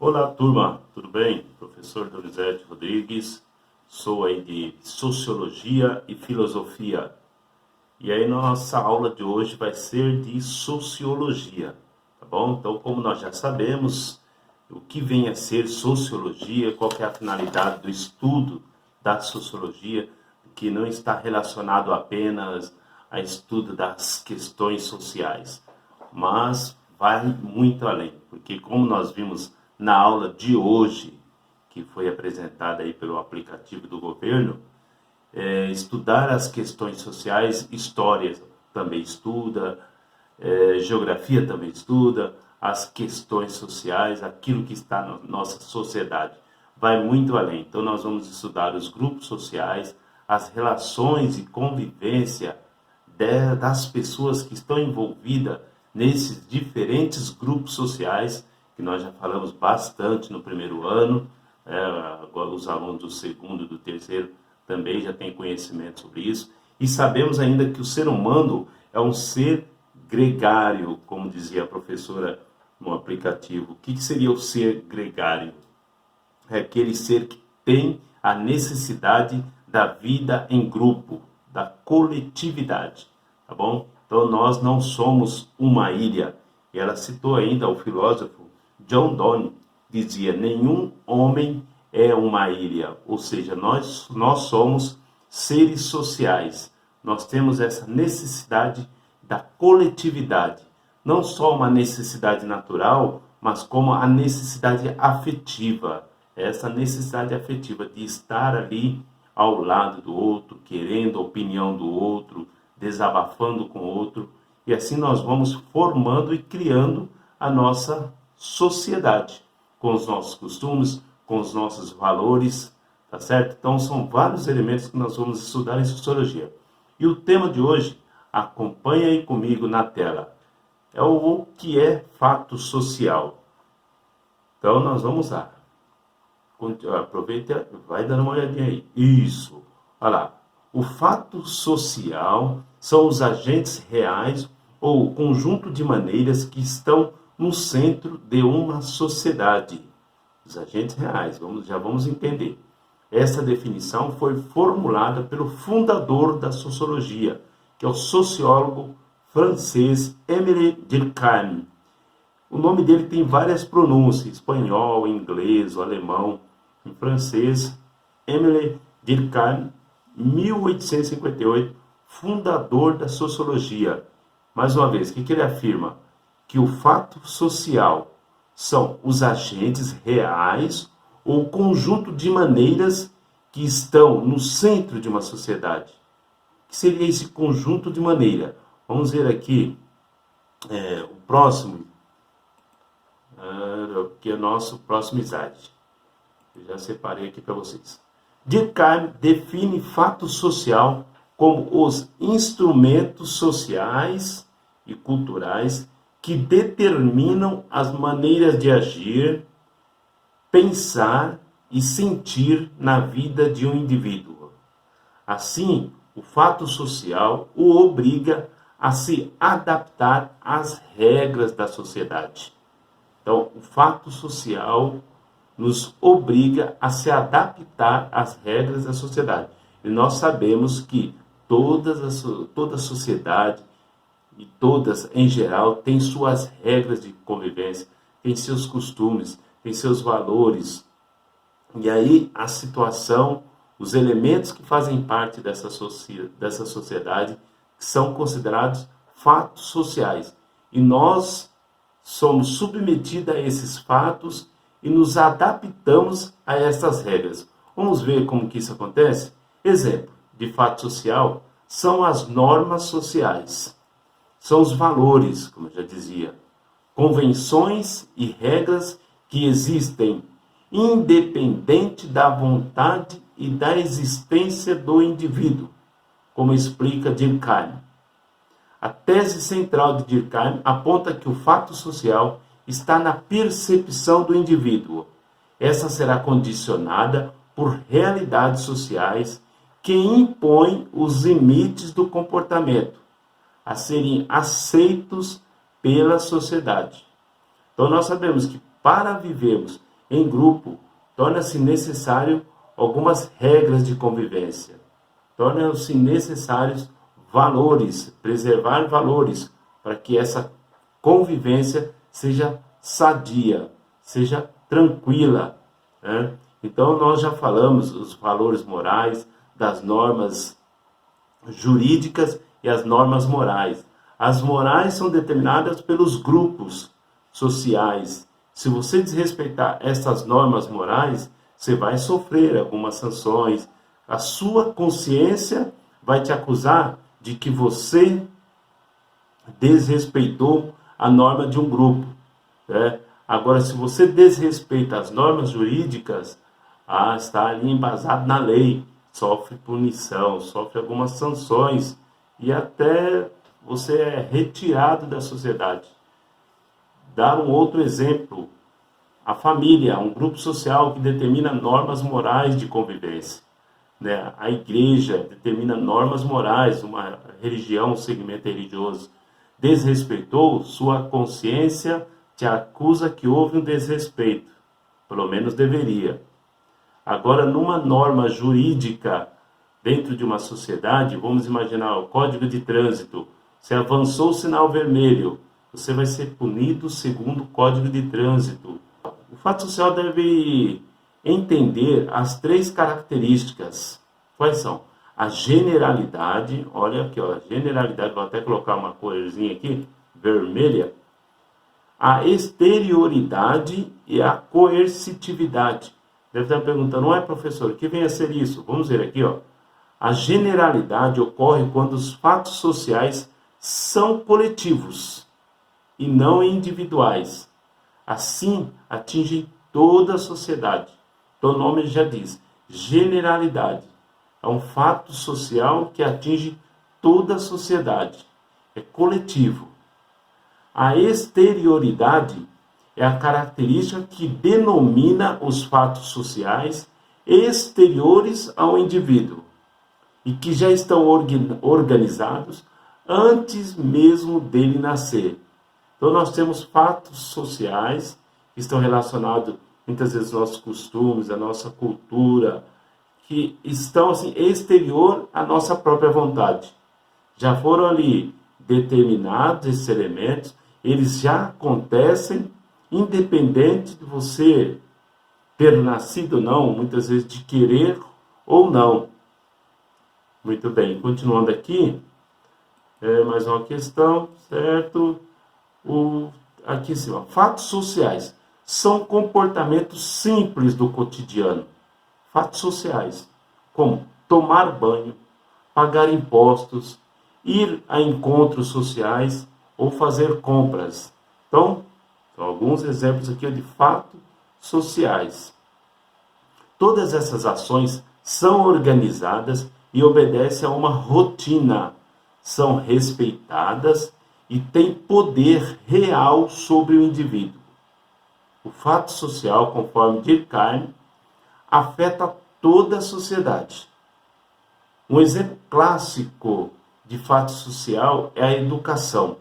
Olá, turma, tudo bem? Professor Donizete Rodrigues, sou aí de Sociologia e Filosofia. E aí nossa aula de hoje vai ser de Sociologia, tá bom? Então, como nós já sabemos, o que vem a ser Sociologia, qual que é a finalidade do estudo da Sociologia, que não está relacionado apenas a estudo das questões sociais, mas vai muito além, porque como nós vimos na aula de hoje, que foi apresentada aí pelo aplicativo do governo, estudar as questões sociais, história também estuda, geografia também estuda, as questões sociais, aquilo que está na nossa sociedade. Vai muito além. Então, nós vamos estudar os grupos sociais, as relações e convivência das pessoas que estão envolvidas nesses diferentes grupos sociais, que nós já falamos bastante no primeiro ano, agora os alunos do segundo e do terceiro também já têm conhecimento sobre isso, e sabemos ainda que o ser humano é um ser gregário, como dizia a professora no aplicativo. O que seria o ser gregário? É aquele ser que tem a necessidade da vida em grupo, da coletividade, tá bom? Então nós não somos uma ilha. E ela citou ainda o filósofo John Donne, dizia: nenhum homem é uma ilha, ou seja, nós somos seres sociais. Nós temos essa necessidade da coletividade, não só uma necessidade natural, mas como a necessidade afetiva. Essa necessidade afetiva de estar ali ao lado do outro, querendo a opinião do outro, desabafando com o outro, e assim nós vamos formando e criando a nossa sociedade, com os nossos costumes, com os nossos valores, tá certo? Então são vários elementos que nós vamos estudar em sociologia. E o tema de hoje, acompanha aí comigo na tela, é o que é fato social. Então nós vamos lá. Aproveita, vai dando uma olhadinha aí. Isso. Olha lá. O fato social são os agentes reais ou o conjunto de maneiras que estão no centro de uma sociedade. Os agentes reais, já vamos entender. Essa definição foi formulada pelo fundador da sociologia, que é o sociólogo francês Émile Durkheim. O nome dele tem várias pronúncias: espanhol, inglês, alemão. Em francês, Émile Durkheim, 1858, fundador da sociologia. Mais uma vez, o que ele afirma? Que o fato social são os agentes reais ou conjunto de maneiras que estão no centro de uma sociedade. O que seria esse conjunto de maneira? Vamos ver aqui o próximo, que é o nosso próximo slide. Eu já separei aqui para vocês. Durkheim define fato social como os instrumentos sociais e culturais que determinam as maneiras de agir, pensar e sentir na vida de um indivíduo. Assim, o fato social o obriga a se adaptar às regras da sociedade. Então, o fato social nos obriga a se adaptar às regras da sociedade. E nós sabemos que toda a sociedade, e todas em geral, têm suas regras de convivência, têm seus costumes, têm seus valores. E aí a situação, os elementos que fazem parte dessa sociedade são considerados fatos sociais. E nós somos submetidos a esses fatos e nos adaptamos a essas regras. Vamos ver como que isso acontece? Exemplo de fato social são as normas sociais. São os valores, como eu já dizia, convenções e regras que existem independente da vontade e da existência do indivíduo, como explica Durkheim. A tese central de Durkheim aponta que o fato social está na percepção do indivíduo. Essa será condicionada por realidades sociais que impõem os limites do comportamento a serem aceitos pela sociedade. Então nós sabemos que para vivermos em grupo, torna-se necessário algumas regras de convivência. Tornam-se necessários valores, preservar valores, para que essa convivência seja sadia, seja tranquila, né? Então nós já falamos os valores morais, das normas jurídicas e as normas morais. As morais são determinadas pelos grupos sociais. Se você desrespeitar essas normas morais, você vai sofrer algumas sanções. A sua consciência vai te acusar de que você desrespeitou a norma de um grupo, né? Agora, se você desrespeita as normas jurídicas, está ali embasado na lei, sofre punição, sofre algumas sanções e até você é retirado da sociedade. Dar um outro exemplo, a família, um grupo social que determina normas morais de convivência, né? A igreja determina normas morais, uma religião, um segmento religioso. Desrespeitou, sua consciência te acusa que houve um desrespeito, pelo menos deveria. Agora, numa norma jurídica, dentro de uma sociedade, vamos imaginar o Código de Trânsito, você avançou o sinal vermelho, você vai ser punido segundo o Código de Trânsito. O fato social deve entender as três características. Quais são? A generalidade, olha aqui, ó, a generalidade, vou até colocar uma corzinha aqui, vermelha. A exterioridade e a coercitividade. Deve estar perguntando, não é, professor, o que vem a ser isso? Vamos ver aqui, ó. A generalidade ocorre quando os fatos sociais são coletivos e não individuais. Assim, atingem toda a sociedade. Então, o nome já diz, generalidade. É um fato social que atinge toda a sociedade. É coletivo. A exterioridade é a característica que denomina os fatos sociais exteriores ao indivíduo e que já estão organizados antes mesmo dele nascer. Então nós temos fatos sociais que estão relacionados muitas vezes aos nossos costumes, à nossa cultura, que estão assim exterior à nossa própria vontade. Já foram ali determinados esses elementos, eles já acontecem independente de você ter nascido ou não, muitas vezes de querer ou não. Muito bem, continuando aqui, mais uma questão, certo? Aqui em cima, fatos sociais são comportamentos simples do cotidiano. Fatos sociais, como tomar banho, pagar impostos, ir a encontros sociais ou fazer compras. Então, são alguns exemplos aqui de fatos sociais. Todas essas ações são organizadas e obedecem a uma rotina, são respeitadas e têm poder real sobre o indivíduo. O fato social, conforme Durkheim, afeta toda a sociedade. Um exemplo clássico de fato social é a educação.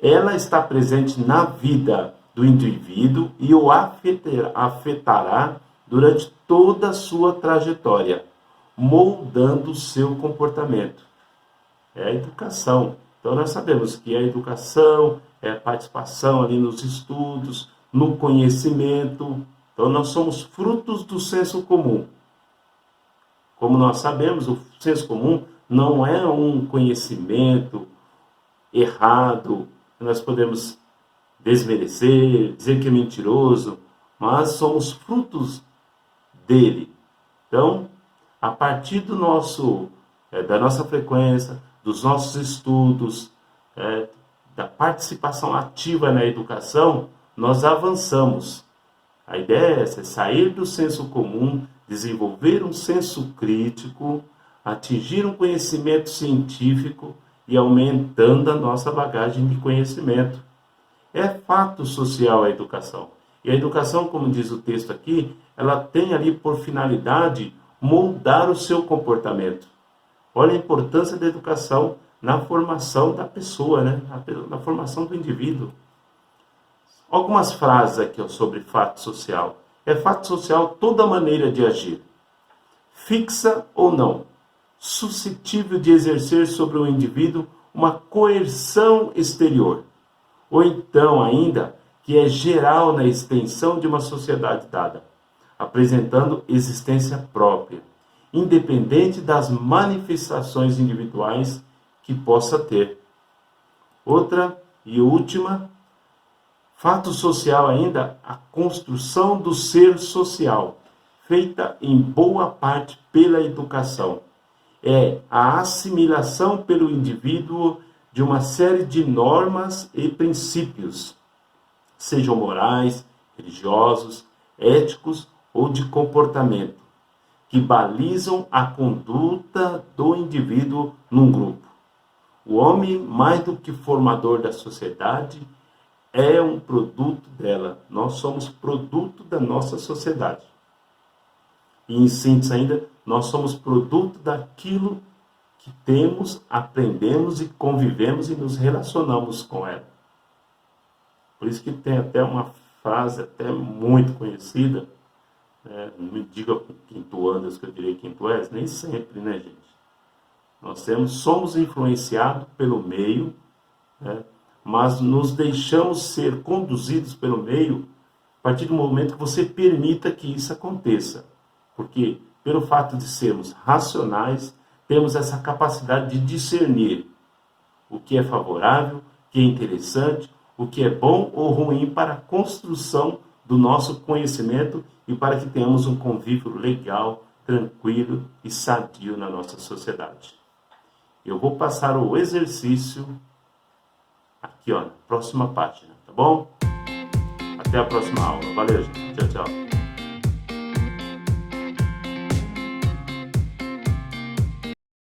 Ela está presente na vida do indivíduo e o afetará durante toda a sua trajetória, moldando o seu comportamento. É a educação. Então nós sabemos que a educação é a participação ali nos estudos, no conhecimento. Então nós somos frutos do senso comum. Como nós sabemos, o senso comum não é um conhecimento errado, que nós podemos desmerecer, dizer que é mentiroso, mas somos frutos dele. Então, a partir do da nossa frequência, dos nossos estudos, da participação ativa na educação, nós avançamos. A ideia é essa, é sair do senso comum, desenvolver um senso crítico, atingir um conhecimento científico e aumentando a nossa bagagem de conhecimento. É fato social a educação. E a educação, como diz o texto aqui, ela tem ali por finalidade moldar o seu comportamento. Olha a importância da educação na formação da pessoa, né? Na formação do indivíduo. Algumas frases aqui sobre fato social. É fato social toda maneira de agir, fixa ou não, suscetível de exercer sobre o indivíduo uma coerção exterior, ou então ainda que é geral na extensão de uma sociedade dada, apresentando existência própria, independente das manifestações individuais que possa ter. Outra e última, fato social ainda, a construção do ser social, feita em boa parte pela educação. É a assimilação pelo indivíduo de uma série de normas e princípios, sejam morais, religiosos, éticos ou de comportamento, que balizam a conduta do indivíduo num grupo. O homem, mais do que formador da sociedade, é um produto dela. Nós somos produto da nossa sociedade. E em síntese ainda, nós somos produto daquilo que temos, aprendemos e convivemos e nos relacionamos com ela. Por isso que tem até uma frase até muito conhecida, né? Não me diga com quem tu andas, que eu direi quem tu és. Nem sempre, né, gente? Nós somos influenciados pelo meio, né? Mas nos deixamos ser conduzidos pelo meio a partir do momento que você permita que isso aconteça. Porque, pelo fato de sermos racionais, temos essa capacidade de discernir o que é favorável, o que é interessante, o que é bom ou ruim para a construção do nosso conhecimento e para que tenhamos um convívio legal, tranquilo e sadio na nossa sociedade. Eu vou passar o exercício aqui, ó, na próxima página, tá bom? Até a próxima aula. Valeu, gente. Tchau, tchau.